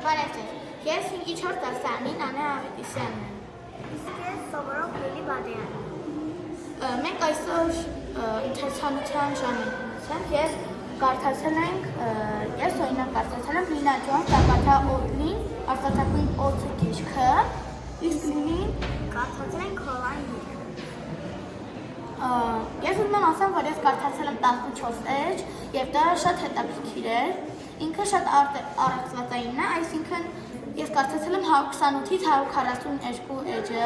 Բարև, ես 5-4 դասարանի Նանե Ավետիսյանն եմ։ Իսկ ես սովորող Լիլի Բադեյանն։ Մենք այսօր ընթերցանության ժամանակ ենք, ես օրինակ կարդացել եմ Լինա Ջոն Տակաթա Օդլին, արտակարգույն օդը գիրքը, իսկ Լինին կարդացել ենք Քորոլայն գիրքը։ Ես ուզում եմ ասեմ, որ ես կարդացել եմ 14 էջ և դա շատ հետաքրքիր էր։ Ինքը շատ առեղծվածային է, այսինքն ես կարդացել եմ 128-ից 142 էջը։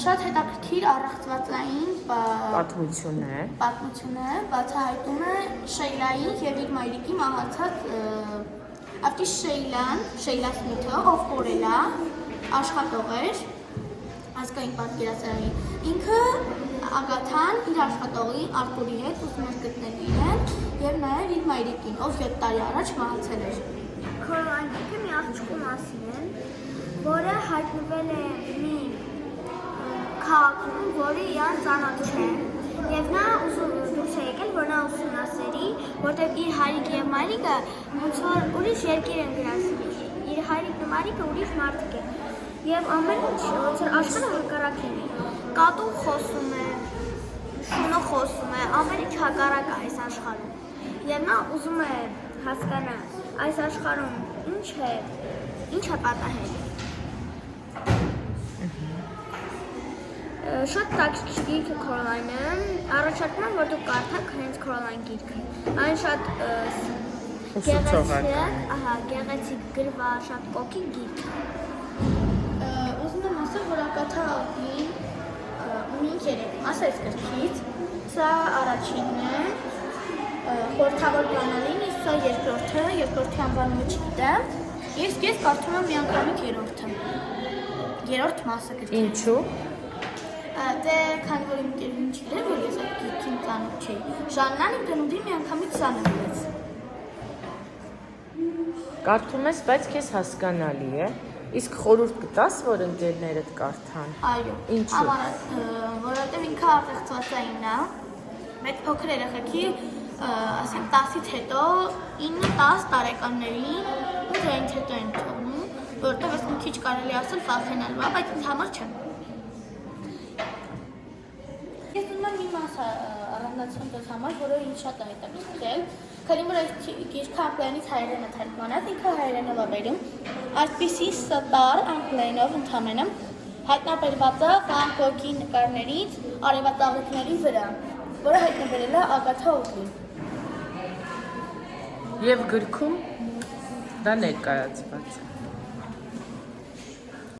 Շատ հետաքրքիր առեղծվածային պատմություն է, բացահայտում է Շեյլայի և իր մայրիկի մահացած ավտի Շեյլա Սմիթը, ով կորել է, աշխատող էր ազգային պատկերասրահի։ Ինքը Ագաթան իր աշխատողի Արտուրի հետ ուզում էր գտնել իրեն և նաև իր մայրիկին, ով 7 տարի առաջ մահացել էր։ Քորոլայն գիրքը մի աղջկու մասին է, որը հայտնվել է մի քաղաքում, որը իրան ծանոթ չէ, և նա դուրս է եկել, որ նա ուսումնասիրի, որտեղ իր հայրիկը և մայրիկը ոնց որ ուրիշ երկիր են գրասիրի, իր հայրիկն ու մայրիկը ուրիշ մարդիկ են, և ամեն ինչ ոնց որ աշխարհը հակառակ է, կատուն խոսում է, շունը խոսում է, ամեն ինչ հակառակ է այս աշխարհում, և նա ուզում է հասկանալ այս աշխարհում ինչ է պատահել։ Շատ տաքսիկ գիրքը Քորոլայնը, առաջարկում եմ, որ դուք կարդաք հենց Քորոլայն գիրքը։ Այն շատ գեղեցիկ գրված, շատ կոկիկ գիրք է։ Ուզում եմ ասել, որ Ագաթա Օդլին ունի 3 մաս այս գրքից, սա առաջինն է, խորհրդավոր բանալին, իսկ սա երկրորդի անվանումը չգիտեմ, իսկ ես կարդում եմ միանգամից երրորդ մասը գրքի։ Ինչու՞։ Դե քանի որ իմ ընկերուհին չգիտեր, որ ես այդ գիրքին ծանոթ չէի, Ժաննան իմ դնուդի միանգամից սա նվիրեց։ Կարդում ես, բայց քեզ հասկանալի է, իսկ խորհուրդ կտաս, որ ընկերներդ կարդան։ Այո։ Ինչու՞։ Որովհետև ինքը առեղծվածային է, մեծ փոքր երեխեքի, ասենք 10-ից հետո 9-10 տարեկաններին ու դրանից հետո են թողնում, որովհետև ես մի քիչ կարելի ասել վախենալու է, բայց ինձ համար չէ։ Ես ուզում եմ մի մասը առանձնացնել դες համար, որը ինձ շատ է հետաքրքրել, քանի որ այս գիրքը անգլերենից հայերեն է թարգմանած, ինքը հայերենով է բերում, այսպիսի ստար անգլերենով ընդամենը հայտնաբերված է Վան Գոգի նկարներից արևածաղիկների վրա, որը հայտնաբերել է Ագաթա Օդլին։ Եվ գրքում դա ներկայացված է։